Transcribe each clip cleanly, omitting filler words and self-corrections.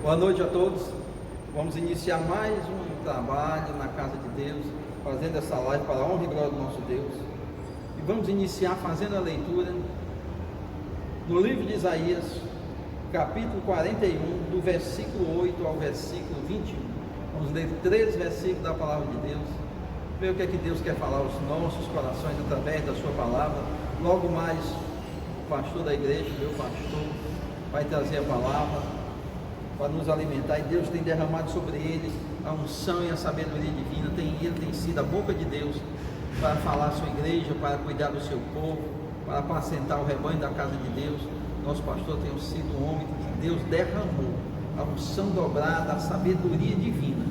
Boa noite a todos. Vamos iniciar mais um trabalho na casa de Deus, fazendo essa live para a honra e glória do nosso Deus. E vamos iniciar fazendo a leitura no livro de Isaías, capítulo 41, do versículo 8 ao versículo 21. Vamos ler 3 versículos da palavra de Deus, ver o que é que Deus quer falar aos nossos corações através da sua palavra. Logo mais, o pastor da igreja, meu pastor, vai trazer a palavra para nos alimentar, e Deus tem derramado sobre ele a unção e a sabedoria divina. Ele tem sido a boca de Deus para falar à sua igreja, para cuidar do seu povo, para apacentar o rebanho da casa de Deus. Nosso pastor tem sido um homem que Deus derramou a unção dobrada, a sabedoria divina,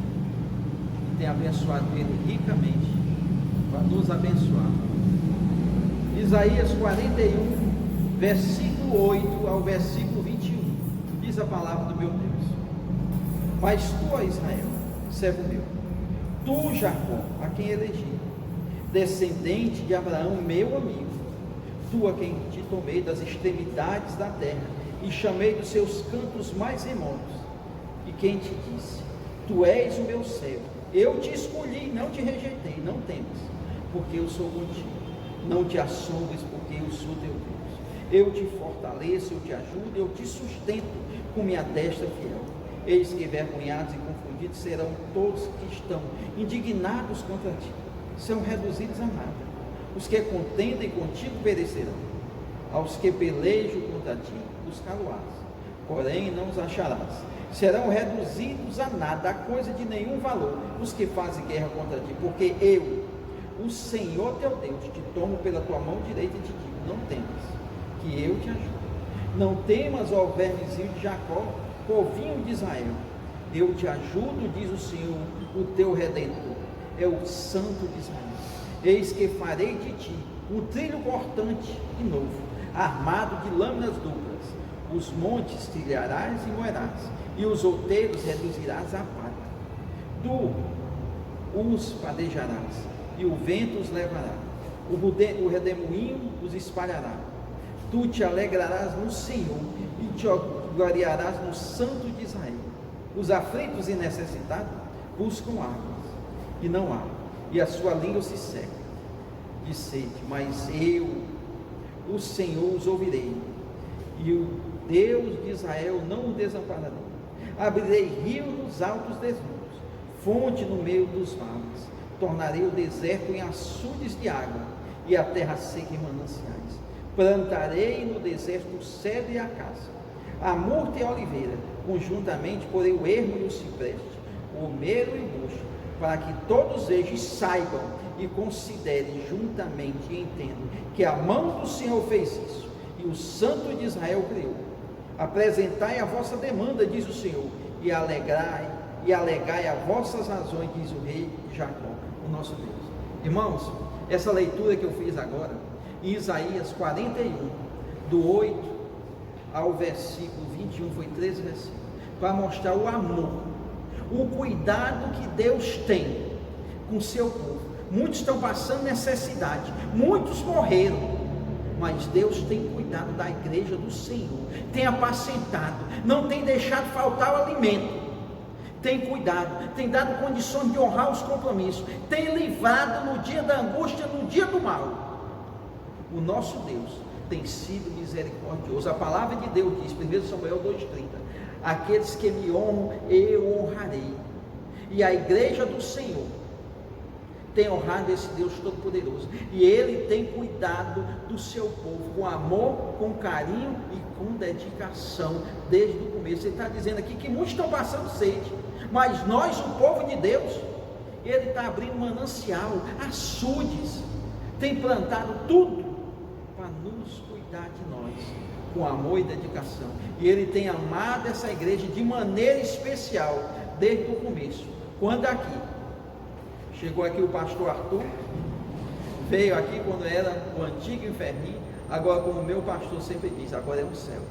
e tem abençoado ele ricamente para nos abençoar. Isaías 41, versículo 8 ao versículo 21, diz a palavra do meu Deus: Mas tu, ó Israel, servo meu, tu, Jacó, a quem elegi, descendente de Abraão, meu amigo, tu a quem te tomei das extremidades da terra e chamei dos seus cantos mais remotos, e quem te disse: Tu és o meu servo, eu te escolhi, não te rejeitei. Não temas, porque eu sou contigo, não te assombres, porque eu sou teu Deus. Eu te fortaleço, eu te ajudo, eu te sustento com minha destra fiel. Eis que envergonhados e confundidos serão todos que estão indignados contra ti, são reduzidos a nada. Os que contendem contigo perecerão, aos que pelejam contra ti buscá-lo-ás, porém não os acharás. Serão reduzidos a nada, a coisa de nenhum valor, os que fazem guerra contra ti, porque eu, o Senhor teu Deus, te tomo pela tua mão direita e te digo: não temas, que eu te ajudo. Não temas, ó vermezinho de Jacó, povinho de Israel, eu te ajudo, diz o Senhor, o teu Redentor, é o Santo de Israel. Eis que farei de ti um trilho cortante de novo, armado de lâminas duplas. Os montes trilharás e moerás, e os outeiros reduzirás à pata. Tu os padejarás, e o vento os levará, o redemoinho os espalhará. Tu te alegrarás no Senhor, e te gloriarás no Santo de Israel. Os aflitos e necessitados buscam águas, e não há, e a sua língua se seca de sede, mas eu, o Senhor, os ouvirei, e o Deus de Israel não o desampararei. Abrirei rio nos altos desnudos, fonte no meio dos vales, tornarei o deserto em açudes de água, e a terra seca em mananciais. Plantarei no deserto o cedro e a caça, a murta e a oliveira, conjuntamente porei o ermo e o cipreste, o almeiro e o bucho, para que todos eles saibam e considerem juntamente e entendam que a mão do Senhor fez isso, e o Santo de Israel criou. Apresentai a vossa demanda, diz o Senhor, e alegai as vossas razões, diz o rei Jacó, o nosso Deus. Irmãos, essa leitura que eu fiz agora, em Isaías 41, do 8 ao versículo 21, foi 13 versículos, para mostrar o amor, o cuidado que Deus tem com o seu povo. Muitos estão passando necessidade, muitos morreram, mas Deus tem cuidado da igreja do Senhor, tem apacentado, não tem deixado faltar o alimento, tem cuidado, tem dado condições de honrar os compromissos, tem livrado no dia da angústia, no dia do mal. O nosso Deus tem sido misericordioso. A palavra de Deus diz, 1 Samuel 2,30: aqueles que me honram, eu honrarei. E a igreja do Senhor tem honrado esse Deus Todo-Poderoso, e Ele tem cuidado do seu povo, com amor, com carinho e com dedicação, desde o começo. Ele está dizendo aqui que muitos estão passando sede, mas nós, o povo de Deus, Ele está abrindo manancial, açudes, tem plantado tudo para nos cuidar de nós, com amor e dedicação, e Ele tem amado essa igreja de maneira especial, desde o começo. Quando chegou aqui o pastor Arthur, veio aqui quando era o antigo inferninho, agora, como o meu pastor sempre diz, agora é o céu,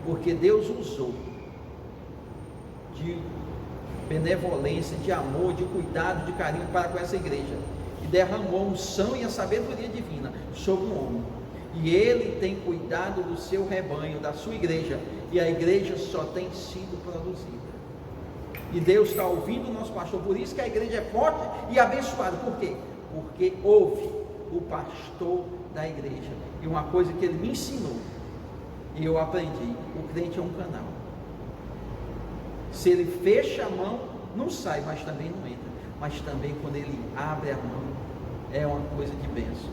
porque Deus usou de benevolência, de amor, de cuidado, de carinho para com essa igreja, e derramou a unção e a sabedoria divina sobre um homem, E Ele tem cuidado do seu rebanho, da sua igreja, e a igreja só tem sido produzida. E Deus está ouvindo o nosso pastor, por isso que a igreja é forte e abençoada. Por quê? Porque ouve o pastor da igreja. E uma coisa que ele me ensinou, e eu aprendi: o crente é um canal. Se ele fecha a mão, não sai, mas também não entra. Mas também quando ele abre a mão, é uma coisa de bênção.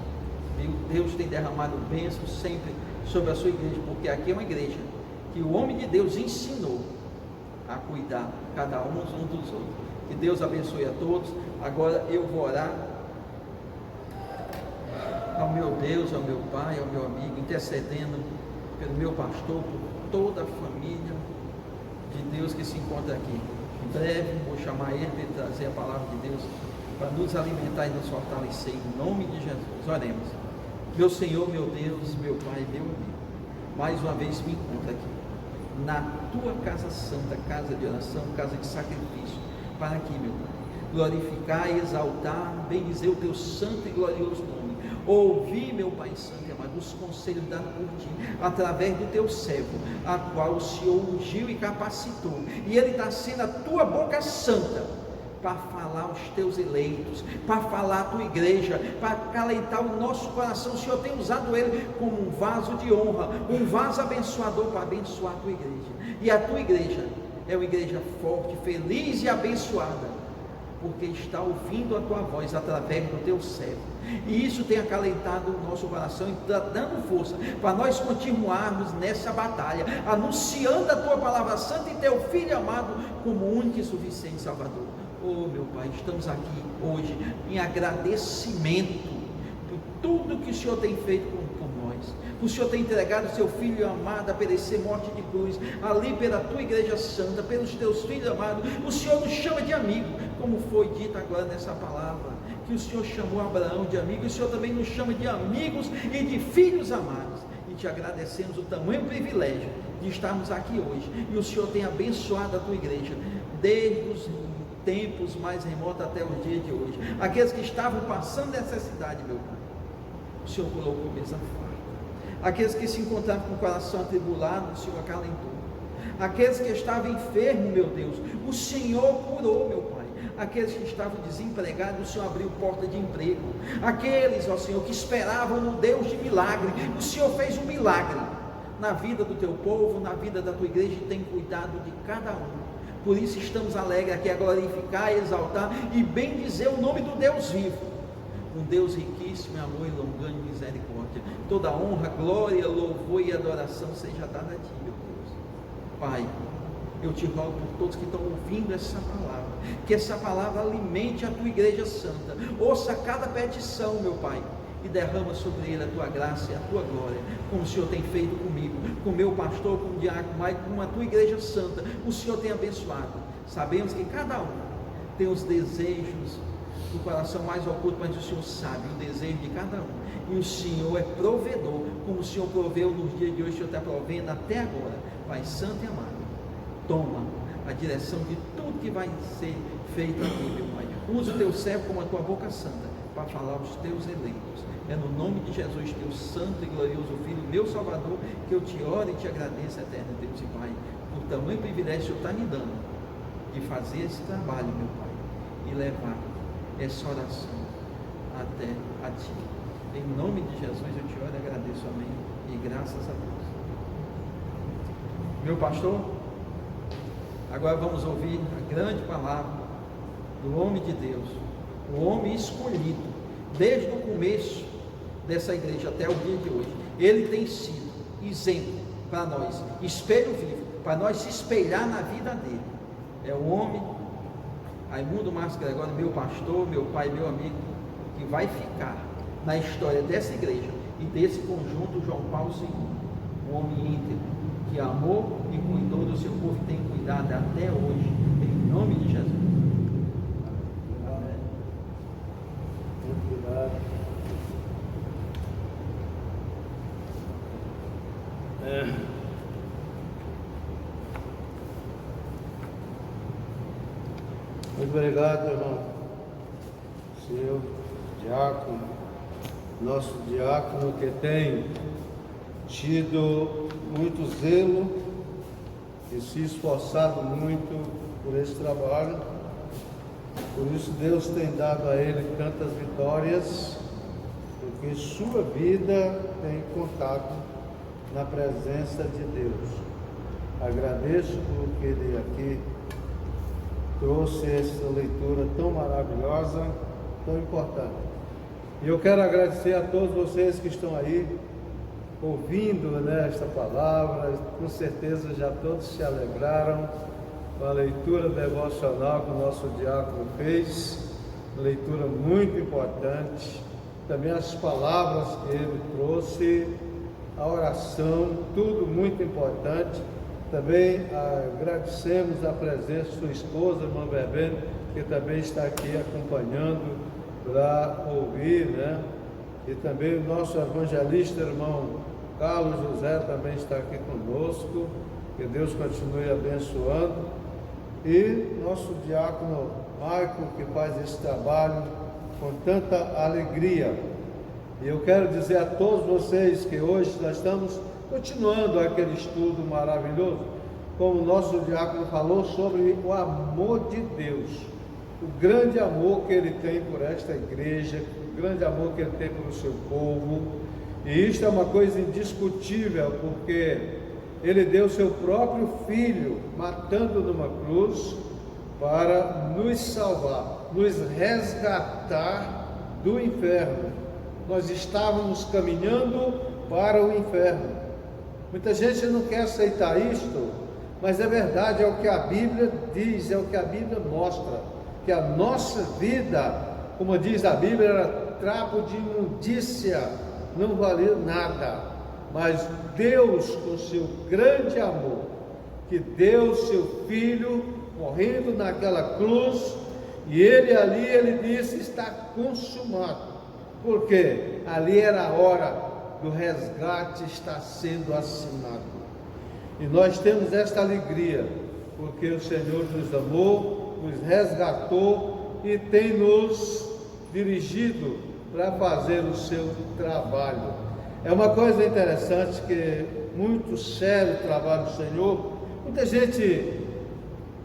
E Deus tem derramado bênção sempre sobre a sua igreja, porque aqui é uma igreja que o homem de Deus ensinou a cuidar cada um dos outros. Que Deus abençoe a todos. Agora eu vou orar ao meu Deus, ao meu Pai, ao meu amigo, intercedendo pelo meu pastor, por toda a família de Deus que se encontra aqui. Em breve vou chamar ele para ele trazer a palavra de Deus para nos alimentar e nos fortalecer, em nome de Jesus. Oremos. Meu Senhor, meu Deus, meu Pai, meu amigo, mais uma vez me encontro aqui na tua casa santa, casa de oração, casa de sacrifício, para aqui, meu Pai, glorificar, exaltar, bendizer o teu santo e glorioso nome. Ouvi, meu Pai santo e amado, os conselhos dados por ti, através do teu servo, a qual o Senhor ungiu e capacitou, e ele está sendo a tua boca santa, para falar aos teus eleitos, para falar à tua igreja, para acalentar o nosso coração. O Senhor tem usado ele como um vaso de honra, um vaso abençoador para abençoar a tua igreja. E a tua igreja é uma igreja forte, feliz e abençoada, porque está ouvindo a tua voz através do teu servo. E isso tem acalentado o nosso coração e está dando força para nós continuarmos nessa batalha, anunciando a tua palavra santa e teu Filho amado como único e suficiente Salvador. Oh, meu Pai, estamos aqui hoje em agradecimento por tudo que o Senhor tem feito por nós. O Senhor tem entregado o seu Filho amado a perecer morte de cruz, ali pela tua igreja santa, pelos teus filhos amados. O Senhor nos chama de amigo, como foi dito agora nessa palavra, que o Senhor chamou Abraão de amigo. O Senhor também nos chama de amigos e de filhos amados. E te agradecemos o tamanho privilégio de estarmos aqui hoje. E o Senhor tem abençoado a tua igreja, desde os tempos mais remotos até os dias de hoje. Aqueles que estavam passando necessidade, meu Pai, o Senhor colocou mesa farta. Aqueles que se encontravam com o coração atribulado, o Senhor acalentou. Aqueles que estavam enfermos, meu Deus, o Senhor curou, meu Pai. Aqueles que estavam desempregados, o Senhor abriu porta de emprego. Aqueles, ó Senhor, que esperavam no Deus de milagre, o Senhor fez um milagre na vida do teu povo, na vida da tua igreja, e tem cuidado de cada um. Por isso estamos alegres aqui a glorificar, exaltar e bendizer o nome do Deus vivo, um Deus riquíssimo em amor e longânimo e misericórdia. Toda honra, glória, louvor e adoração seja dada a ti, meu Deus. Pai, eu te rogo por todos que estão ouvindo essa palavra, que essa palavra alimente a tua igreja santa. Ouça cada petição, meu Pai, e derrama sobre ele a tua graça e a tua glória, como o Senhor tem feito comigo, com o meu pastor, com o diácono Maico, com a tua igreja santa. O Senhor tem abençoado. Sabemos que cada um tem os desejos do coração mais oculto, mas o Senhor sabe o desejo de cada um, e o Senhor é provedor, como o Senhor proveu nos dias de hoje. O Senhor está provendo até agora. Pai santo e amado, toma a direção de tudo que vai ser feito aqui, meu Pai. Usa o teu servo como a tua boca santa, para falar aos teus eleitos. É no nome de Jesus, teu santo e glorioso Filho, meu Salvador, que eu te oro e te agradeço, eterno Deus e Pai, por tamanho privilégio que o Senhor está me dando, de fazer esse trabalho, meu Pai, e levar essa oração até a ti. Em nome de Jesus eu te oro e agradeço, amém, e graças a Deus. Meu pastor, agora vamos ouvir a grande palavra do homem de Deus, o homem escolhido, desde o começo dessa igreja até o dia de hoje. Ele tem sido exemplo para nós, espelho vivo, para nós se espelhar na vida dele. É o homem Raimundo Marques Gregório, meu pastor, meu pai, meu amigo, que vai ficar na história dessa igreja e desse conjunto João Paulo II, um homem íntegro, que amou e cuidou do seu povo e tem cuidado até hoje, em nome de Jesus. Amém. Muito obrigado. Muito obrigado, irmão. Seu diácono, nosso diácono que tem tido muito zelo e se esforçado muito por esse trabalho. Por isso Deus tem dado a ele tantas vitórias, porque sua vida tem contado na presença de Deus. Agradeço porque ele aqui trouxe essa leitura tão maravilhosa, tão importante. E eu quero agradecer a todos vocês que estão aí ouvindo, esta palavra. Com certeza já todos se alegraram com a leitura devocional que o nosso diácono fez, leitura muito importante. Também as palavras que ele trouxe, a oração, tudo muito importante. Também agradecemos a presença de sua esposa, irmã Verbene, que também está aqui acompanhando para ouvir, E também o nosso evangelista, irmão Carlos José, também está aqui conosco. Que Deus continue abençoando. E nosso diácono Marco, que faz esse trabalho com tanta alegria. E eu quero dizer a todos vocês que hoje nós estamos continuando aquele estudo maravilhoso, como o nosso diácono falou, sobre o amor de Deus, o grande amor que ele tem por esta igreja, o grande amor que ele tem pelo seu povo. E isto é uma coisa indiscutível, porque ele deu seu próprio filho, matando numa cruz, para nos salvar, nos resgatar do inferno. Nós estávamos caminhando para o inferno. Muita gente não quer aceitar isto, mas é verdade, é o que a Bíblia diz, é o que a Bíblia mostra, que a nossa vida, como diz a Bíblia, era trapo de imundícia, não valia nada. Mas Deus, com seu grande amor, que deu seu filho morrendo naquela cruz, e ele ali, ele disse, está consumado, porque ali era a hora do resgate está sendo assinado. E nós temos esta alegria, porque o Senhor nos amou, nos resgatou e tem nos dirigido para fazer o seu trabalho. É uma coisa interessante, que muito sério o trabalho do Senhor. Muita gente,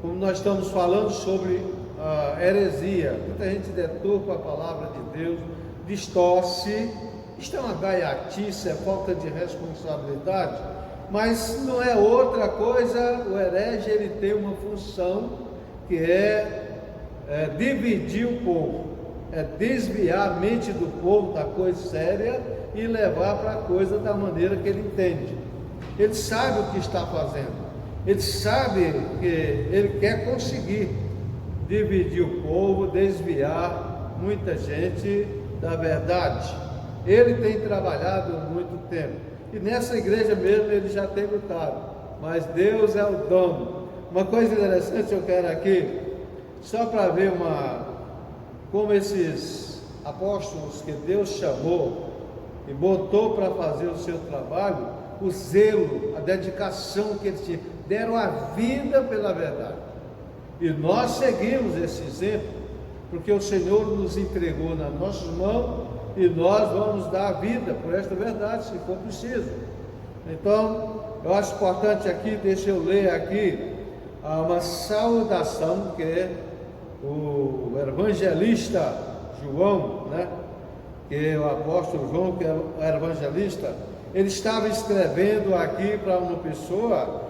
como nós estamos falando sobre a heresia, muita gente deturpa a palavra de Deus, distorce. Isto é uma gaiatice, é falta de responsabilidade, mas não é outra coisa. O herege, ele tem uma função que é dividir o povo, é desviar a mente do povo da coisa séria e levar para a coisa da maneira que ele entende. Ele sabe o que está fazendo, ele sabe que ele quer conseguir dividir o povo, desviar muita gente da verdade. Ele tem trabalhado muito tempo, e nessa igreja mesmo ele já tem lutado, mas Deus é o dono. Uma coisa interessante eu quero aqui, só para ver como esses apóstolos que Deus chamou e botou para fazer o seu trabalho, o zelo, a dedicação que eles tinham, deram a vida pela verdade. E nós seguimos esse exemplo, porque o Senhor nos entregou nas nossas mãos, e nós vamos dar a vida por esta verdade, se for preciso. Então, eu acho importante aqui, deixa eu ler aqui, uma saudação que o evangelista João, que é o apóstolo João, que é o evangelista, ele estava escrevendo aqui para uma pessoa.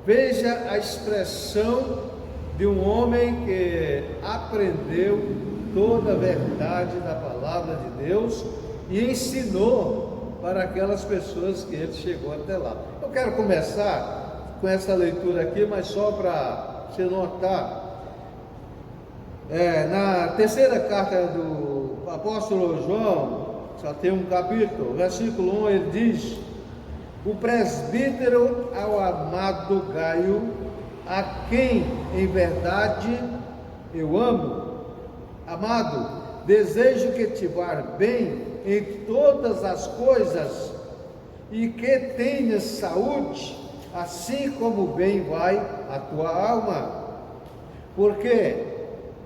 Veja a expressão de um homem que aprendeu toda a verdade da palavra de Deus e ensinou para aquelas pessoas que ele chegou até lá. Eu quero começar com essa leitura aqui, mas só para você notar. Na terceira carta do apóstolo João, só tem um capítulo, versículo 1, ele diz: o presbítero ao amado Gaio, a quem em verdade eu amo. Amado, desejo que te vá bem em todas as coisas e que tenhas saúde, assim como bem vai a tua alma. Porque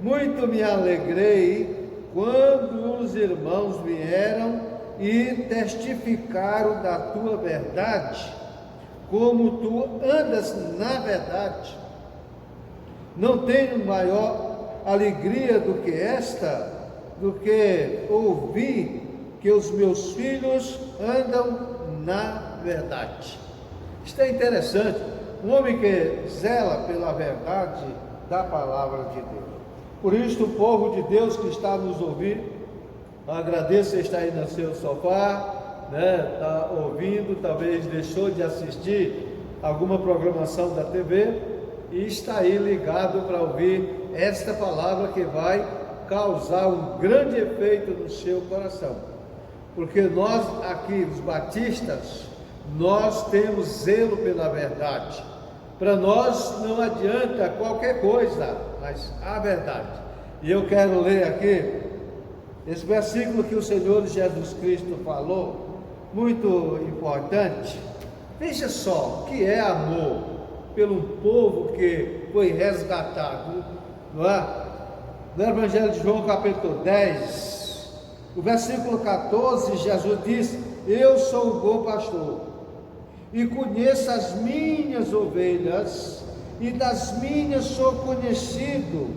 muito me alegrei quando os irmãos vieram e testificaram da tua verdade, como tu andas na verdade. Não tenho maior alegria do que esta, do que ouvir que os meus filhos andam na verdade. Isto é interessante, um homem que zela pela verdade da palavra de Deus. Por isso, o povo de Deus que está nos ouvindo, agradeço estar aí no seu sofá, está ouvindo, talvez deixou de assistir alguma programação da TV e está aí ligado para ouvir esta palavra que vai causar um grande efeito no seu coração. Porque nós aqui, os batistas, nós temos zelo pela verdade. Para nós não adianta qualquer coisa, mas a verdade. E eu quero ler aqui esse versículo que o Senhor Jesus Cristo falou, muito importante. Veja só o que é amor pelo povo que foi resgatado, não é? No Evangelho de João, capítulo 10, o versículo 14, Jesus diz: eu sou o bom pastor, e conheço as minhas ovelhas, e das minhas sou conhecido,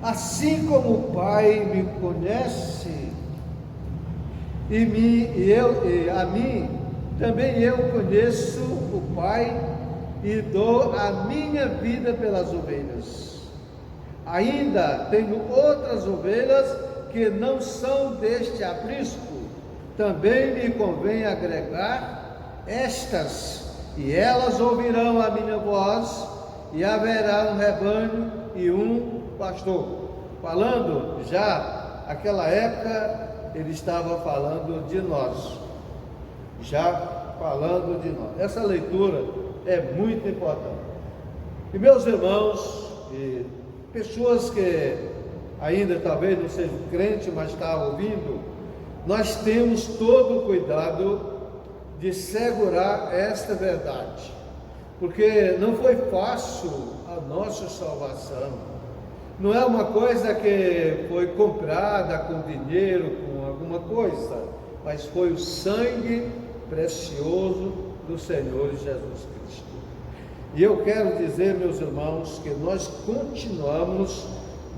assim como o Pai me conhece, a mim também eu conheço o Pai, e dou a minha vida pelas ovelhas. Ainda tenho outras ovelhas que não são deste aprisco, também me convém agregar estas, e elas ouvirão a minha voz, e haverá um rebanho e um pastor. Falando já, naquela época, ele estava falando de nós, já falando de nós. Essa leitura é muito importante. E meus irmãos, e pessoas que ainda talvez não sejam crentes, mas estão ouvindo, nós temos todo o cuidado de segurar esta verdade, porque não foi fácil a nossa salvação, não é uma coisa que foi comprada com dinheiro, com alguma coisa, mas foi o sangue precioso do Senhor Jesus Cristo. E eu quero dizer, meus irmãos, que nós continuamos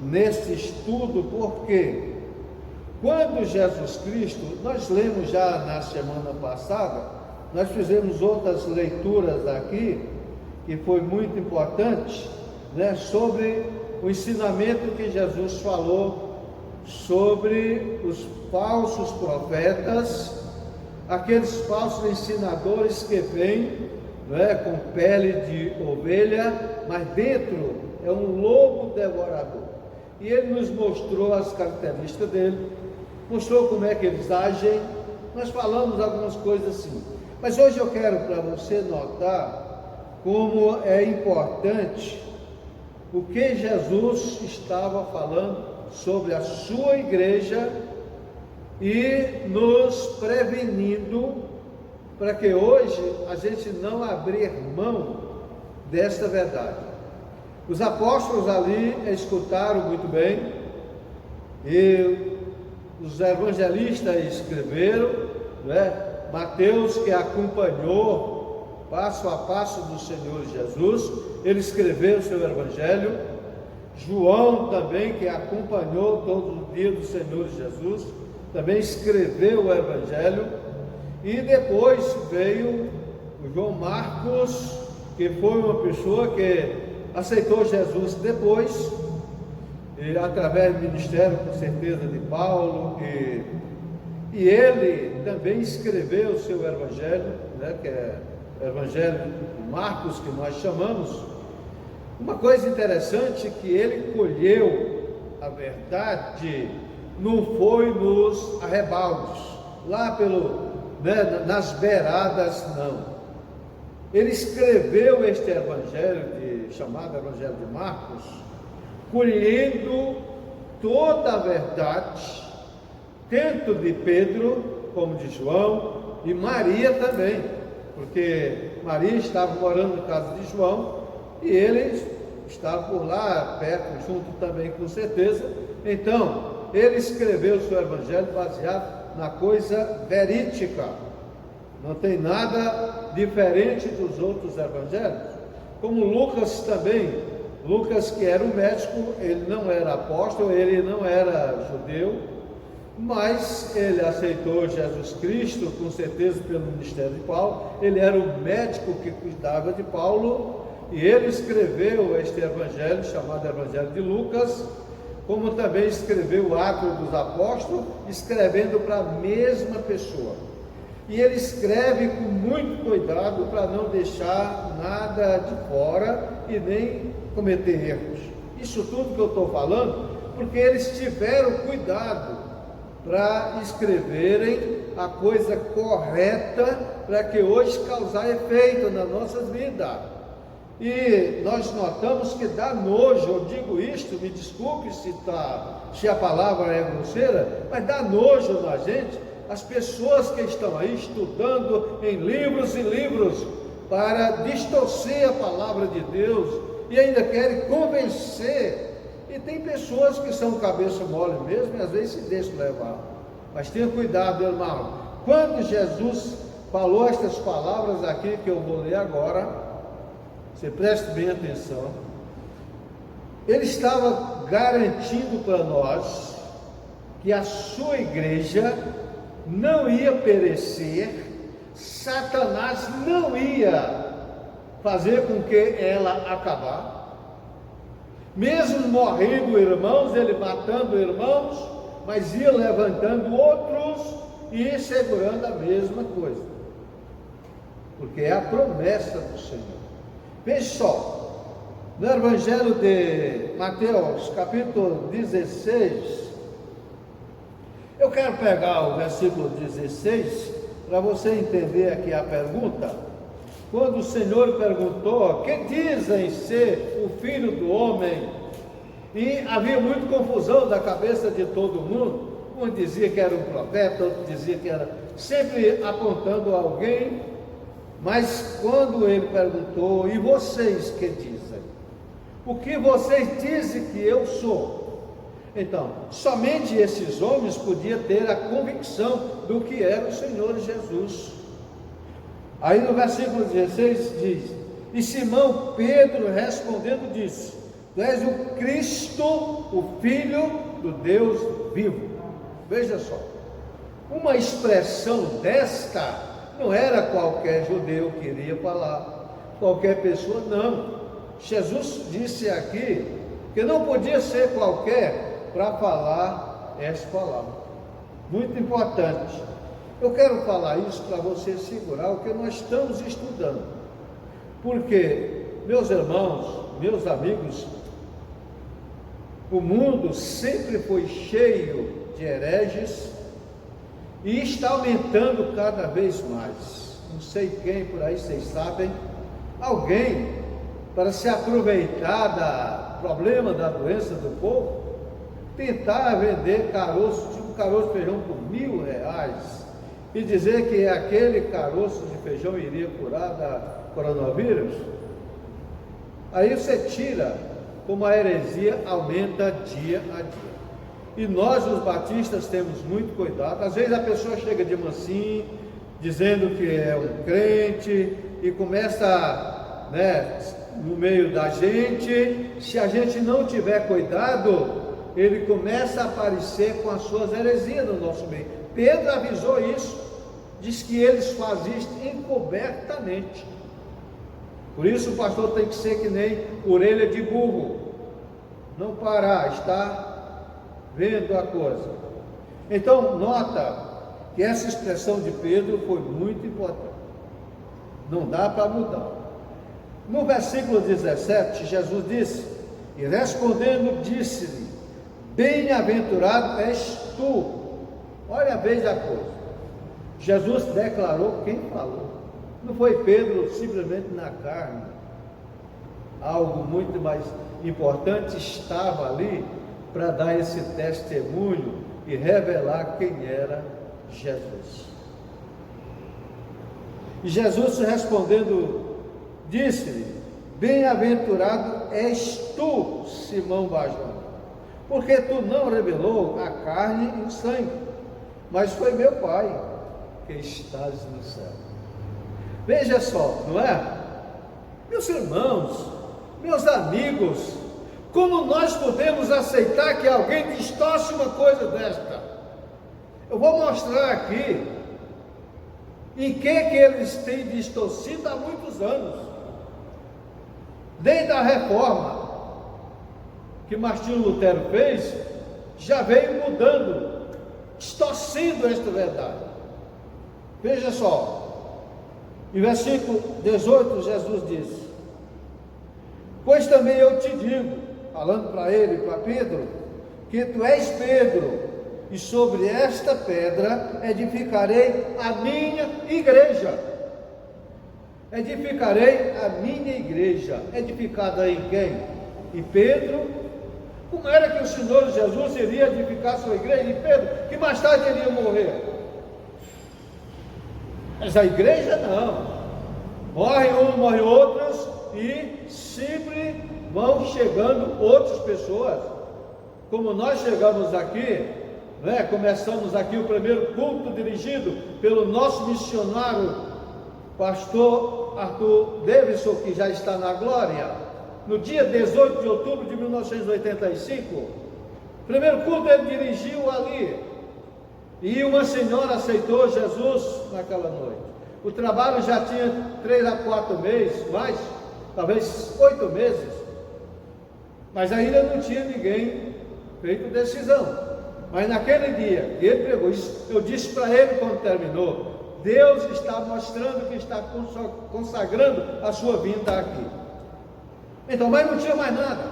nesse estudo, porque quando Jesus Cristo, nós lemos já na semana passada, nós fizemos outras leituras aqui, que foi muito importante, sobre o ensinamento que Jesus falou sobre os falsos profetas, aqueles falsos ensinadores que vêm com pele de ovelha, mas dentro é um lobo devorador. E ele nos mostrou as características dele, mostrou como é que eles agem. Nós falamos algumas coisas assim, mas hoje eu quero para você notar como é importante o que Jesus estava falando sobre a sua igreja e nos prevenindo para que hoje a gente não abrir mão desta verdade. Os apóstolos ali escutaram muito bem, e os evangelistas escreveram, Mateus, que acompanhou passo a passo do Senhor Jesus, ele escreveu o seu evangelho. João também, que acompanhou todo o dia do Senhor Jesus, também escreveu o evangelho. E depois veio o João Marcos, que foi uma pessoa que aceitou Jesus depois, e através do ministério, com certeza, de Paulo, e ele também escreveu o seu evangelho, que é o evangelho de Marcos, que nós chamamos. Uma coisa interessante, que ele colheu a verdade, não foi nos arrebaldes, lá nas beiradas, não. Ele escreveu este evangelho, chamado Evangelho de Marcos, colhendo toda a verdade, tanto de Pedro, como de João, e Maria também, porque Maria estava morando na casa de João, e ele estava por lá, perto, junto também, com certeza. Então, ele escreveu o seu evangelho baseado na coisa verídica. Não tem nada diferente dos outros evangelhos. Como Lucas também, Lucas, que era um médico, ele não era apóstolo, ele não era judeu, mas ele aceitou Jesus Cristo, com certeza pelo ministério de Paulo. Ele era o médico que cuidava de Paulo, e ele escreveu este evangelho, chamado Evangelho de Lucas, como também escreveu o Atos dos Apóstolos, escrevendo para a mesma pessoa. E ele escreve com muito cuidado para não deixar nada de fora e nem cometer erros. Isso tudo que eu estou falando, porque eles tiveram cuidado para escreverem a coisa correta, para que hoje causar efeito nas nossas vidas. E nós notamos que dá nojo, eu digo isto, me desculpe se a palavra é grosseira, mas dá nojo na gente, as pessoas que estão aí estudando em livros e livros para distorcer a palavra de Deus e ainda querem convencer. E tem pessoas que são cabeça mole mesmo e às vezes se deixam levar. Mas tenha cuidado, irmão. Quando Jesus falou estas palavras aqui que eu vou ler agora, você preste bem atenção, ele estava garantindo para nós que a sua igreja não ia perecer, Satanás não ia fazer com que ela acabar, mesmo morrendo irmãos, ele matando irmãos, mas ia levantando outros e segurando a mesma coisa, porque é a promessa do Senhor. Veja só, no Evangelho de Mateus, capítulo 16, eu quero pegar o versículo 16, para você entender aqui a pergunta. Quando o Senhor perguntou, que dizem ser o Filho do Homem? E havia muita confusão da cabeça de todo mundo. Um dizia que era um profeta, outro dizia que era, sempre apontando a alguém. Mas quando ele perguntou, e vocês que dizem? O que vocês dizem que eu sou? Então, somente esses homens podiam ter a convicção do que era o Senhor Jesus. Aí no versículo 16 diz, e Simão Pedro respondendo disse, tu és o Cristo, o Filho do Deus vivo. Veja só, uma expressão desta não era qualquer judeu que iria falar, qualquer pessoa, não. Jesus disse aqui que não podia ser qualquer para falar essa palavra. Muito importante. Eu quero falar isso para você segurar o que nós estamos estudando. Porque, meus irmãos, meus amigos, o mundo sempre foi cheio de hereges e está aumentando cada vez mais. Não sei quem por aí, vocês sabem, alguém para se aproveitar do problema da doença do povo, tentar vender caroço, tipo caroço de feijão por R$1.000 e dizer que aquele caroço de feijão iria curar da coronavírus. Aí você tira, como a heresia aumenta dia a dia. E nós, os batistas, temos muito cuidado. Às vezes a pessoa chega de mansinho, dizendo que é um crente, e começa, no meio da gente. Se a gente não tiver cuidado, ele começa a aparecer com as suas heresias no nosso meio. Pedro avisou isso, diz que eles fazem isso encobertamente. Por isso o pastor tem que ser que nem orelha de burro, não parar, estar vendo a coisa. Então nota que essa expressão de Pedro foi muito importante, não dá para mudar. No versículo 17, Jesus disse, e respondendo disse-lhe, bem-aventurado és tu. Olha, veja a coisa, Jesus declarou quem falou, não foi Pedro simplesmente na carne. Algo muito mais importante estava ali para dar esse testemunho e revelar quem era Jesus. E Jesus respondendo disse-lhe, bem-aventurado és tu, Simão Barjona, porque tu não revelou a carne e o sangue, mas foi meu Pai que estás no céu. Veja só, não é? Meus irmãos, meus amigos, como nós podemos aceitar que alguém distorce uma coisa desta? Eu vou mostrar aqui em que eles têm distorcido há muitos anos. Desde a reforma que Martinho Lutero fez, já veio mudando, distorcendo esta verdade. Veja só, em versículo 18, Jesus diz: pois também eu te digo, falando para ele, para Pedro, que tu és Pedro, e sobre esta pedra edificarei a minha igreja. Edificarei a minha igreja. Edificada em quem? Em Pedro. Como era que o Senhor Jesus iria edificar sua igreja? Em Pedro, que mais tarde iria morrer. Mas a igreja não. Morre um, morre outros, e sempre vão chegando outras pessoas. Como nós chegamos aqui, né? Começamos aqui o primeiro culto dirigido pelo nosso missionário, pastor Arthur Davidson, que já está na glória, no dia 18 de outubro de 1985. Primeiro culto ele dirigiu ali, e uma senhora aceitou Jesus naquela noite. O trabalho já tinha 3 a 4 meses, mais, talvez 8 meses, mas ainda não tinha ninguém feito decisão. Mas naquele dia, ele pregou isso, eu disse para ele quando terminou: Deus está mostrando que está consagrando a sua vinda aqui. Então, mas não tinha mais nada,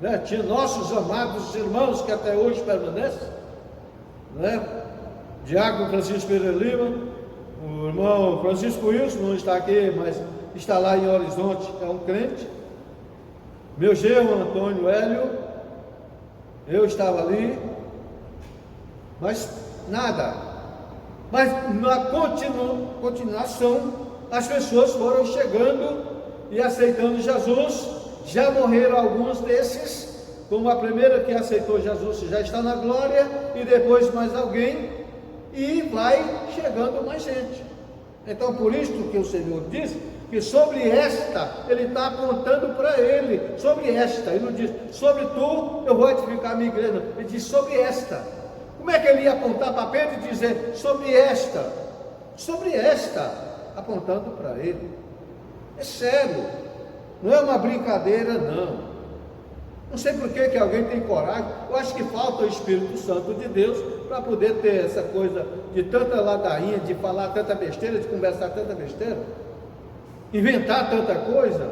né? Tinha nossos amados irmãos que até hoje permanecem, né? Diácono Francisco Pereira Lima, o irmão Francisco Wilson não está aqui, mas está lá em Horizonte, é um crente. Meu genro Antônio Hélio, eu estava ali, mas nada. Mas na continuação, as pessoas foram chegando e aceitando Jesus. Já morreram alguns desses, como a primeira que aceitou Jesus já está na glória, e depois mais alguém, e vai chegando mais gente. Então, por isso que o Senhor diz que sobre esta, ele está apontando para ele, sobre esta, ele não diz, sobre tu eu vou edificar a minha igreja, ele diz sobre esta. Como é que ele ia apontar para Pedro e dizer sobre esta, apontando para ele? É sério, não é uma brincadeira não. Não sei por que alguém tem coragem. Eu acho que falta o Espírito Santo de Deus para poder ter essa coisa de tanta ladainha, de falar tanta besteira, de conversar tanta besteira, inventar tanta coisa.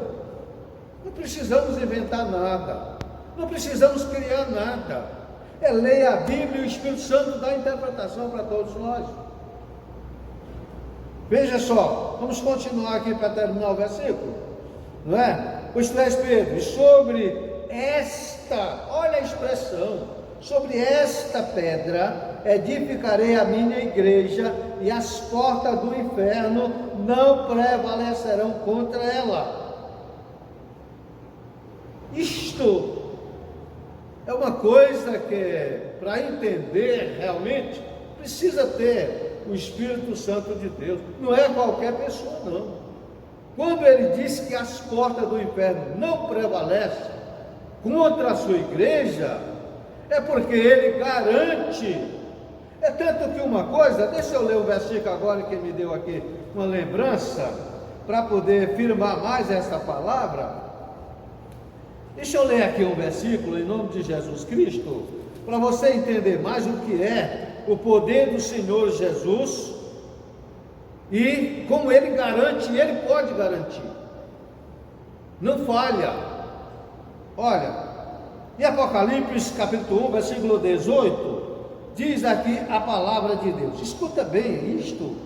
Não precisamos inventar nada, não precisamos criar nada. É ler a Bíblia e o Espírito Santo dá interpretação para todos nós. Veja só, vamos continuar aqui para terminar o versículo, não é? Pois tu és Pedro, e sobre esta, olha a expressão, sobre esta pedra edificarei a minha igreja, e as portas do inferno não prevalecerão contra ela. Isto é uma coisa que, para entender realmente, precisa ter o Espírito Santo de Deus. Não é qualquer pessoa, não. Quando ele diz que as portas do inferno não prevalecem contra a sua igreja, é porque ele garante. É tanto que uma coisa, deixa eu ler o versículo agora que me deu aqui uma lembrança, para poder firmar mais essa palavra. Deixa eu ler aqui um versículo em nome de Jesus Cristo, para você entender mais o que é o poder do Senhor Jesus e como ele garante, ele pode garantir, não falha. Olha, em Apocalipse capítulo 1, versículo 18, diz aqui a palavra de Deus. Escuta bem isto,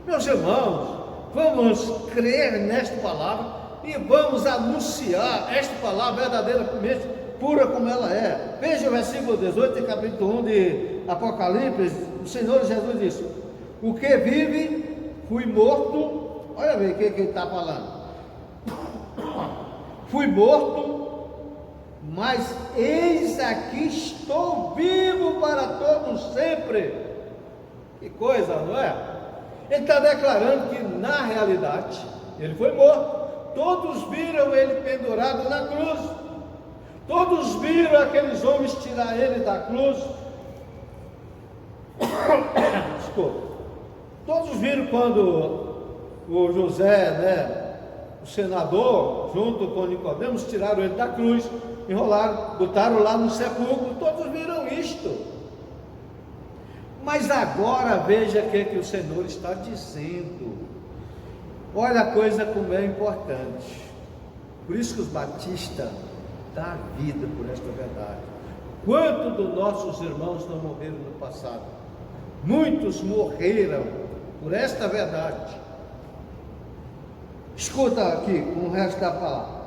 meus irmãos, vamos crer nesta palavra e vamos anunciar esta palavra verdadeiramente pura como ela é. Veja o versículo 18 de capítulo 1 de Apocalipse. O Senhor Jesus disse: o que vive, fui morto. Olha bem o que ele está falando. Fui morto, mas eis aqui estou vivo para todo sempre. Que coisa, não é? Ele está declarando que na realidade ele foi morto. Todos viram ele pendurado na cruz. Todos viram aqueles homens tirar ele da cruz. Desculpa. Todos viram quando o José, o senador, junto com Nicodemos, tiraram ele da cruz, enrolaram, botaram lá no sepulcro. Todos viram isto. Mas agora veja o que o Senhor está dizendo. Olha a coisa como é importante. Por isso que os batistas dão a vida por esta verdade. Quantos dos nossos irmãos não morreram no passado? Muitos morreram por esta verdade. Escuta aqui o resto da palavra.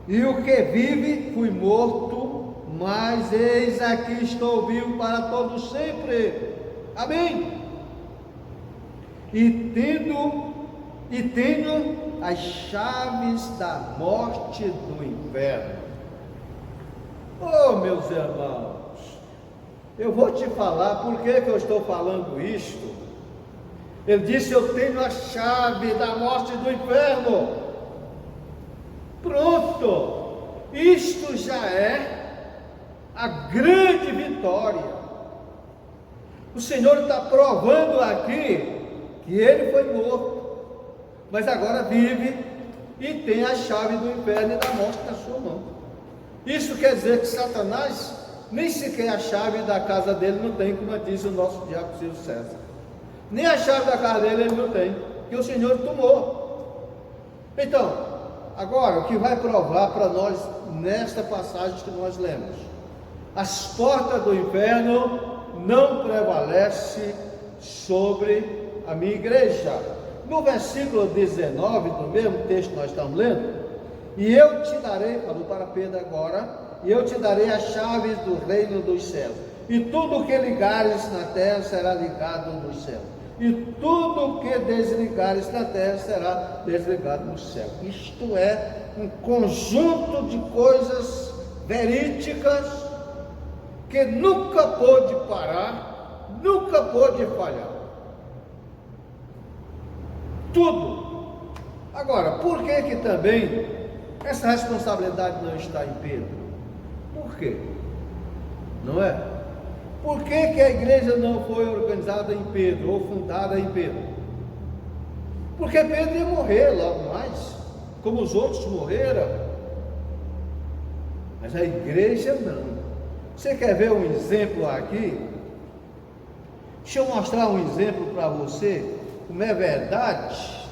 E o que vive, fui morto, mas eis aqui estou vivo para todo sempre. Amém? E tenho as chaves da morte do inferno. Oh, meus irmãos, eu vou te falar por que eu estou falando isto. Ele disse: eu tenho a chave da morte do inferno. Pronto, isto já é a grande vitória. O Senhor está provando aqui que ele foi morto, mas agora vive e tem a chave do inferno e da morte na sua mão. Isso quer dizer que Satanás nem sequer a chave da casa dele não tem, como diz o nosso diabo Ciro César. Nem a chave da casa dele ele não tem, que o Senhor tomou. Então, agora o que vai provar para nós nesta passagem que nós lemos: as portas do inferno não prevalecem sobre a minha igreja. No versículo 19 do mesmo texto que nós estamos lendo: e eu te darei, falou para Pedro agora, e eu te darei as chaves do reino dos céus, e tudo o que ligares na terra será ligado nos céus, e tudo o que desligares na terra será desligado no céu. Isto é um conjunto de coisas verídicas que nunca pôde parar, nunca pôde falhar. Tudo. Agora, por que também essa responsabilidade não está em Pedro? Por quê? Não é? Por que a igreja não foi organizada em Pedro, ou fundada em Pedro? Porque Pedro ia morrer logo mais, como os outros morreram. Mas a igreja não. Você quer ver um exemplo aqui? Deixa eu mostrar um exemplo para você, como é verdade,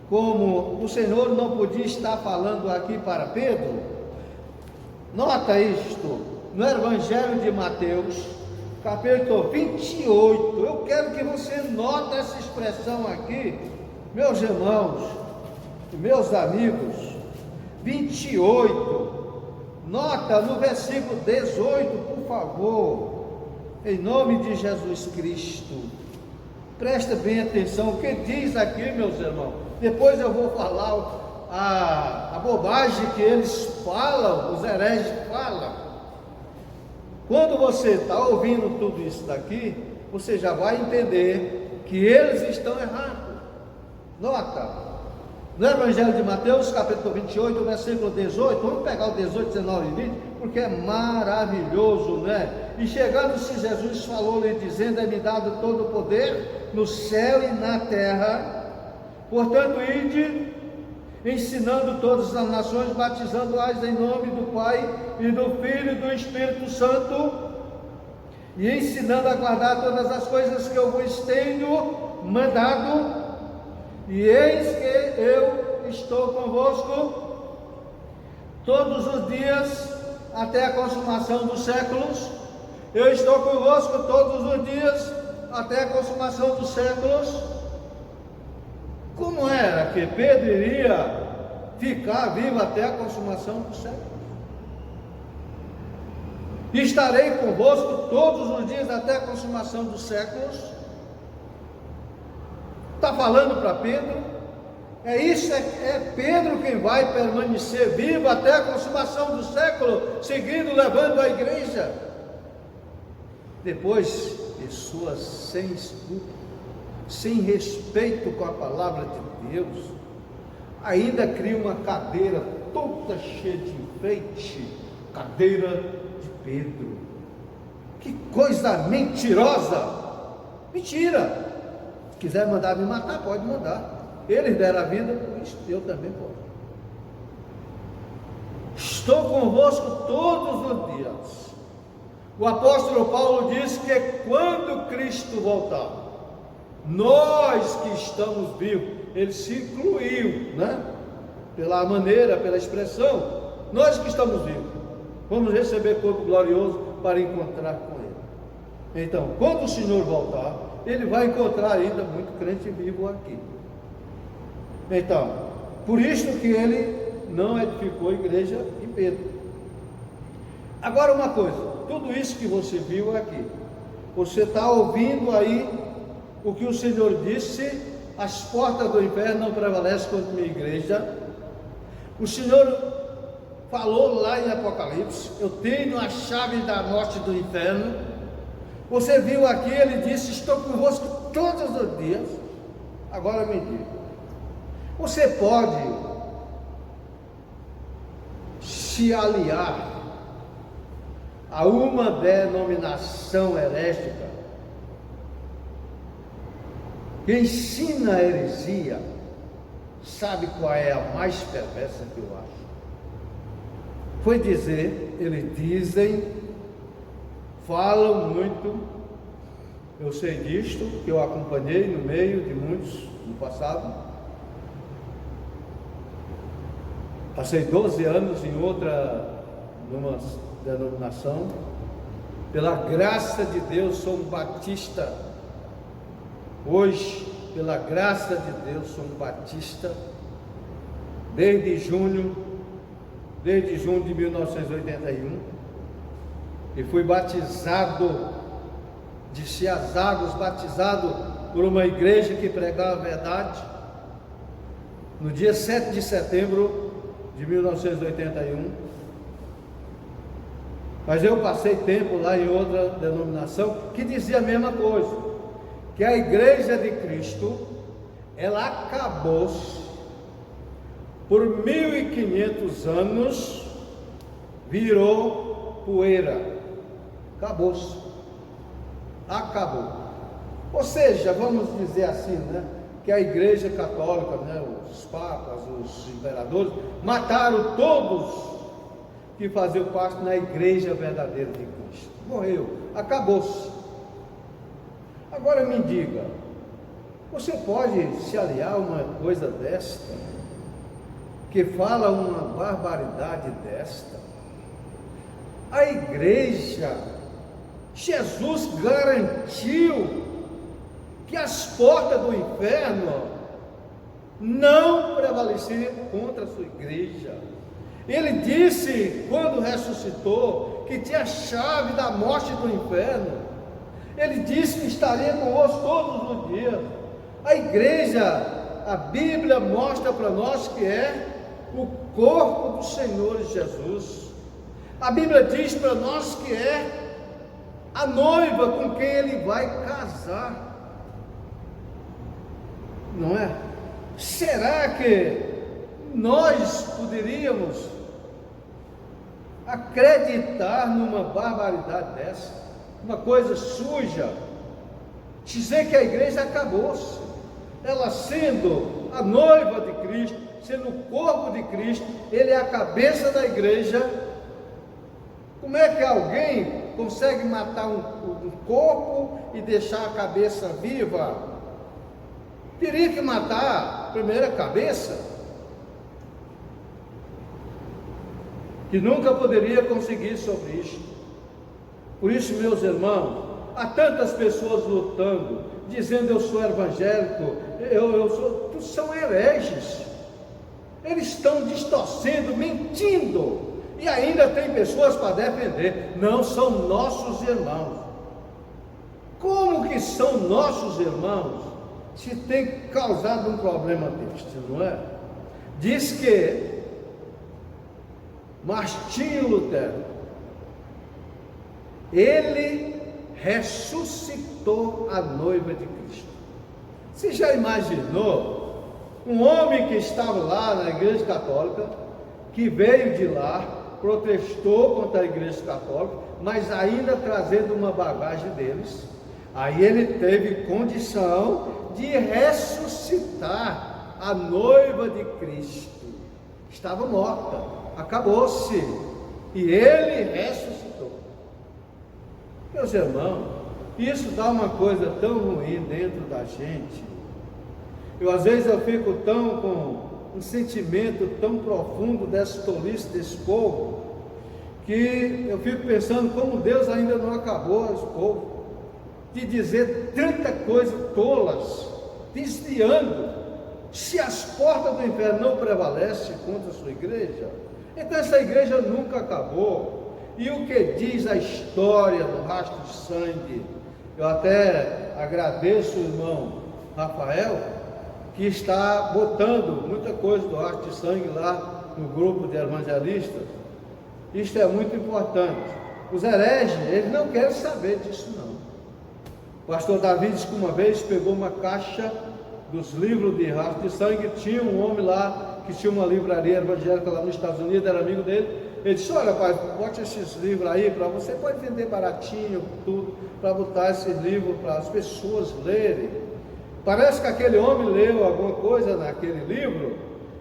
como o Senhor não podia estar falando aqui para Pedro. Nota isto, no Evangelho de Mateus, capítulo 28, eu quero que você note essa expressão aqui, meus irmãos, meus amigos, 28, nota no versículo 18, por favor, em nome de Jesus Cristo, presta bem atenção, o que diz aqui, meus irmãos. Depois eu vou falar a bobagem que eles falam, os hereges falam. Quando você está ouvindo tudo isso daqui, você já vai entender que eles estão errados. Nota, no Evangelho de Mateus, capítulo 28, versículo 18, vamos pegar o 18, 19 e 20, porque é maravilhoso, né? E chegando-se Jesus falou-lhe, dizendo: é-me dado todo o poder no céu e na terra. Portanto, ide, ensinando todas as nações, batizando-as em nome do Pai e do Filho e do Espírito Santo, e ensinando a guardar todas as coisas que eu vos tenho mandado, e eis que eu estou convosco todos os dias até a consumação dos séculos. Eu estou convosco todos os dias até a consumação dos séculos. Como era que Pedro iria ficar vivo até a consumação dos séculos? Estarei convosco todos os dias até a consumação dos séculos. Está falando para Pedro? É isso, é Pedro quem vai permanecer vivo até a consumação do século, seguindo, levando a igreja. Depois pessoas sem escudo, sem respeito com a palavra de Deus, ainda cria uma cadeira toda cheia de enfeite, cadeira de Pedro. Que coisa mentirosa! Mentira! Se quiser mandar me matar, pode mandar. Eles deram a vida por isso, eu também posso. Estou convosco todos os dias. O apóstolo Paulo diz que quando Cristo voltar, nós que estamos vivos, ele se incluiu, né? Pela maneira, pela expressão, nós que estamos vivos, vamos receber corpo glorioso para encontrar com ele. Então, quando o Senhor voltar, ele vai encontrar ainda muito crente vivo aqui. Então, por isso que ele não edificou a igreja em Pedro. Agora uma coisa, tudo isso que você viu aqui, você está ouvindo aí o que o Senhor disse: as portas do inferno não prevalecem contra a minha igreja. O Senhor falou lá em Apocalipse: eu tenho a chave da morte do inferno. Você viu aqui, ele disse: estou convosco todos os dias. Agora me diga, você pode se aliar a uma denominação herética que ensina a heresia? Sabe qual é a mais perversa que eu acho? Foi dizer, eles dizem, falam muito, eu sei disto, que eu acompanhei no meio de muitos no passado. Passei 12 anos em numa denominação. Pela graça de Deus, sou um batista. Hoje, pela graça de Deus, sou um batista. Desde junho de 1981. E fui batizado, desci as águas, batizado por uma igreja que pregava a verdade. No dia 7 de setembro de 1981. Mas eu passei tempo lá em outra denominação que dizia a mesma coisa, que a igreja de Cristo, ela acabou-se por 1500 anos, virou poeira, acabou-se, acabou. Ou seja, vamos dizer assim, né, que a igreja católica, né, os papas, os imperadores, mataram todos que faziam parte na igreja verdadeira de Cristo. Morreu, acabou-se. Agora me diga, você pode se aliar a uma coisa desta, que fala uma barbaridade desta? A igreja, Jesus garantiu que as portas do inferno não prevaleciam contra a sua igreja. Ele disse, quando ressuscitou, que tinha a chave da morte do inferno. Ele disse que estaria convosco todos os dias. A igreja, a Bíblia mostra para nós que é o corpo do Senhor Jesus. A Bíblia diz para nós que é a noiva com quem ele vai casar. Não é? Será que nós poderíamos acreditar numa barbaridade dessa? Uma coisa suja, dizer que a igreja acabou-se, ela sendo a noiva de Cristo, sendo o corpo de Cristo, ele é a cabeça da igreja. Como é que alguém consegue matar um corpo e deixar a cabeça viva? Teria que matar primeiro a cabeça, que nunca poderia conseguir sobre isso. Por isso, meus irmãos, há tantas pessoas lutando, dizendo eu sou evangélico, eu sou, são hereges. Eles estão distorcendo, mentindo, e ainda tem pessoas para defender. Não são nossos irmãos. Como que são nossos irmãos se tem causado um problema deste, não é? Diz que Martinho Lutero, ele ressuscitou a noiva de Cristo. Você já imaginou um homem que estava lá na igreja católica, que veio de lá, protestou contra a igreja católica, mas ainda trazendo uma bagagem deles? Aí ele teve condição de ressuscitar a noiva de Cristo. Estava morta, acabou-se, e ele ressuscitou. Meus irmãos, isso dá uma coisa tão ruim dentro da gente. Às vezes eu fico com um sentimento tão profundo dessa tolice desse povo, que eu fico pensando como Deus ainda não acabou esse povo, de dizer tanta coisa tolas, desviando, se as portas do inferno não prevalecem contra a sua igreja, então essa igreja nunca acabou. E o que diz a história do rastro de sangue? Eu até agradeço o irmão Rafael, que está botando muita coisa do rastro de sangue lá no grupo de evangelistas. Isto é muito importante. Os hereges, eles não querem saber disso não. O pastor Davi disse que uma vez pegou uma caixa dos livros de rastro de sangue. Tinha um homem lá que tinha uma livraria evangélica lá nos Estados Unidos, era amigo dele. Ele disse: olha, pai, bote esses livros aí para você, pode vender baratinho, tudo, para botar esse livro para as pessoas lerem. Parece que aquele homem leu alguma coisa naquele livro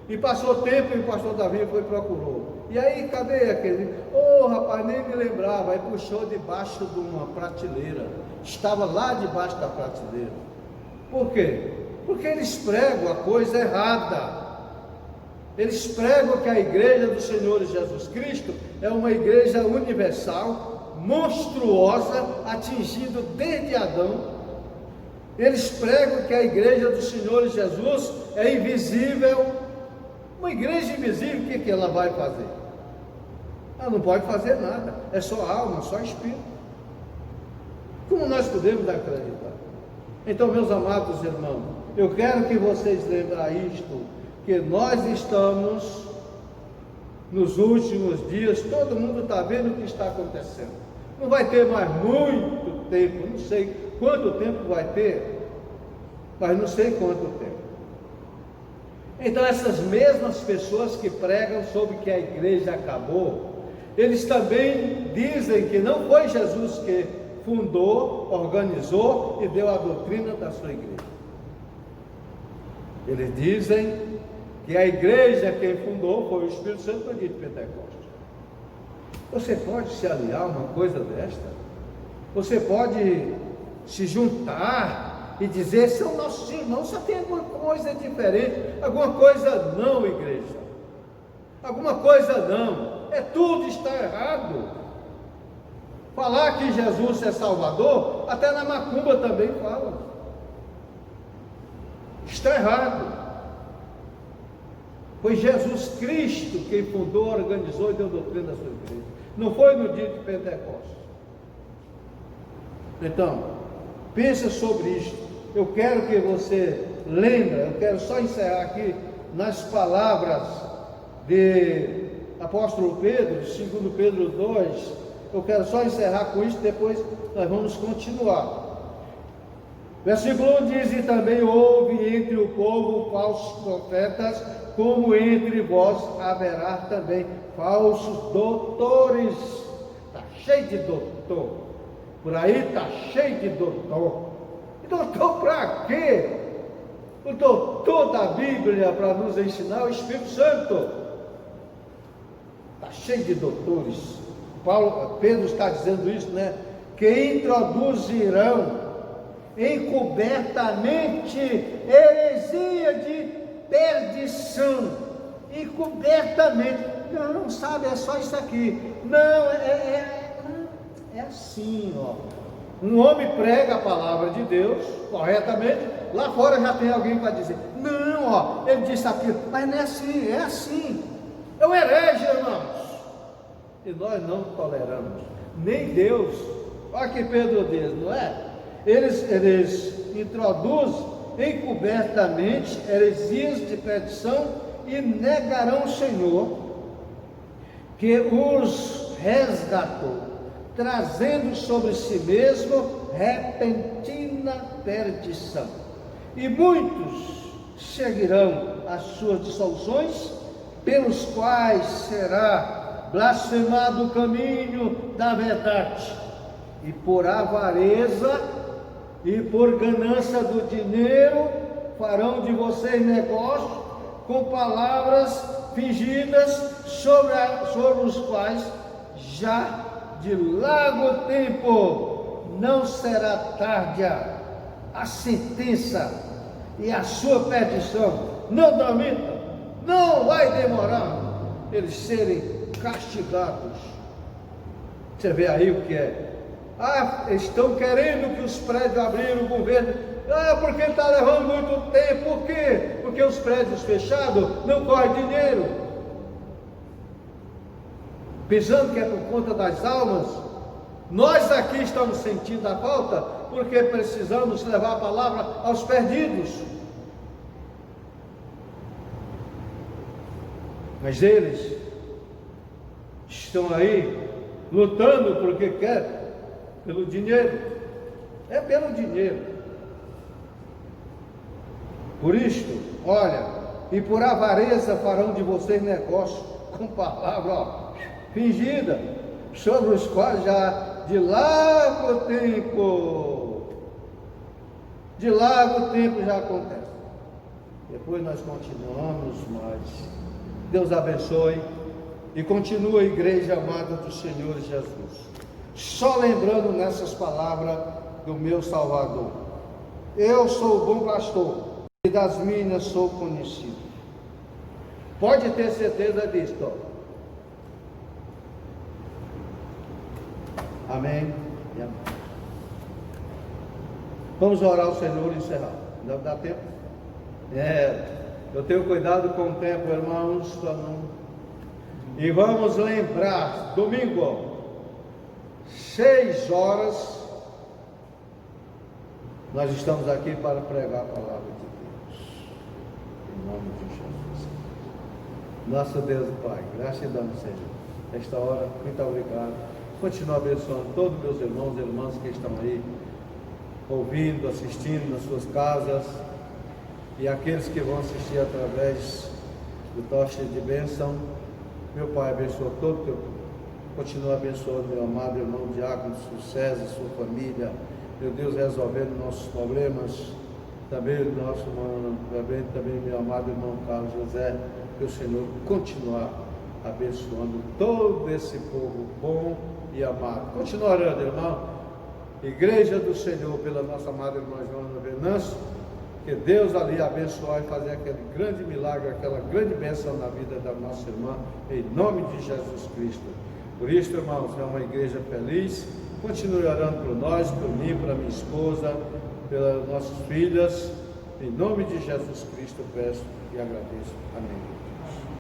e passou tempo e o pastor Davi foi e procurou. E aí, cadê aquele livro? Oh, rapaz, nem me lembrava. Aí puxou debaixo de uma prateleira. Estava lá debaixo da prateleira. Por quê? Porque eles pregam a coisa errada. Eles pregam que a igreja do Senhor Jesus Cristo é uma igreja universal, monstruosa, atingindo desde Adão. Eles pregam que a igreja do Senhor Jesus é invisível. Uma igreja invisível, o que ela vai fazer? Ela não pode fazer nada, é só alma, só espírito. Como nós podemos acreditar? Então, meus amados irmãos, eu quero que vocês lembrem isto, que nós estamos nos últimos dias, todo mundo está vendo o que está acontecendo. Não vai ter mais muito tempo, não sei quanto tempo vai ter, mas não sei quanto tempo. Então essas mesmas pessoas que pregam sobre que a igreja acabou, eles também dizem que não foi Jesus que fundou, organizou e deu a doutrina da sua igreja. Eles dizem que a igreja quem fundou foi o Espírito Santo no dia de Pentecostes. Você pode se aliar a uma coisa desta? Você pode se juntar e dizer: são nossos irmãos, só tem alguma coisa diferente. Alguma coisa não, igreja. Alguma coisa não. Tudo está errado. Falar que Jesus é Salvador, até na macumba também fala. Está errado. Foi Jesus Cristo quem fundou, organizou e deu doutrina da sua igreja. Não foi no dia de Pentecostes. Então, pensa sobre isto. Eu quero que você lembre, eu quero só encerrar aqui nas palavras de apóstolo Pedro, 2 Pedro 2, eu quero só encerrar com isso, depois nós vamos continuar. Versículo 1 diz: e também houve entre o povo falsos profetas, como entre vós haverá também falsos doutores. Está cheio de doutor, por aí está cheio de doutor. E doutor para quê? O doutor da Bíblia para nos ensinar, o Espírito Santo. Está cheio de doutores. Pedro está dizendo isso, né? Que introduzirão encobertamente heresia de perdição. Encobertamente. Não sabe, é só isso aqui. Não, é assim, ó. Um homem prega a palavra de Deus corretamente, lá fora já tem alguém para dizer: não, ó, ele disse aquilo, mas não é assim, é assim. É um herege, irmãos. E nós não toleramos, nem Deus. Olha que Pedro diz, não é? Eles introduzem encobertamente heresias de perdição e negarão o Senhor que os resgatou trazendo sobre si mesmo repentina perdição. E muitos seguirão as suas dissoluções, pelos quais será blasfemado o caminho da verdade, e por avareza e por ganância do dinheiro farão de vocês negócio com palavras fingidas, sobre os quais já de largo tempo não será tarde a sentença e a sua perdição. Não dormitam, não vai demorar eles serem castigados. Você vê aí o que é? Estão querendo que os prédios abriram, o governo, porque está levando muito tempo. Por quê? Porque os prédios fechados não correm dinheiro, pensando que é por conta das almas. Nós aqui estamos sentindo a falta, porque precisamos levar a palavra aos perdidos. Mas eles estão aí lutando porque quer, pelo dinheiro. É pelo dinheiro. Por isto, olha, e por avareza farão de vocês negócio com palavra fingida, sobre os quais já de largo tempo já acontece. Depois nós continuamos, mas Deus abençoe e continua a igreja amada do Senhor Jesus. Só lembrando nessas palavras do meu Salvador: eu sou o bom pastor e das minhas sou conhecido. Pode ter certeza disso. Amém e amém. Vamos orar ao Senhor e encerrar. Não dá tempo? Eu tenho cuidado com o tempo, irmãos. E vamos lembrar, domingo, 6 horas, nós estamos aqui para pregar a palavra de Deus. Em nome de Jesus. Nosso Deus e Pai, graça e damos, Senhor. Esta hora, muito obrigado. Continua abençoando todos meus irmãos e irmãs que estão aí, ouvindo, assistindo nas suas casas, e aqueles que vão assistir através do tocha de bênção. Meu Pai, abençoa todo o teu povo. Continua abençoando meu amado irmão Diácono César, sua família, meu Deus, resolvendo nossos problemas. Também meu amado irmão Carlos José, que o Senhor continuar abençoando todo esse povo bom e amado. Continua orando, irmão. Igreja do Senhor, pela nossa amada irmã Joana Venâncio, que Deus ali abençoar e fazer aquele grande milagre, aquela grande bênção na vida da nossa irmã, em nome de Jesus Cristo. Por isso, irmãos, é uma igreja feliz. Continue orando por nós, por mim, para minha esposa, pelas nossas filhas. Em nome de Jesus Cristo, peço e agradeço. Amém.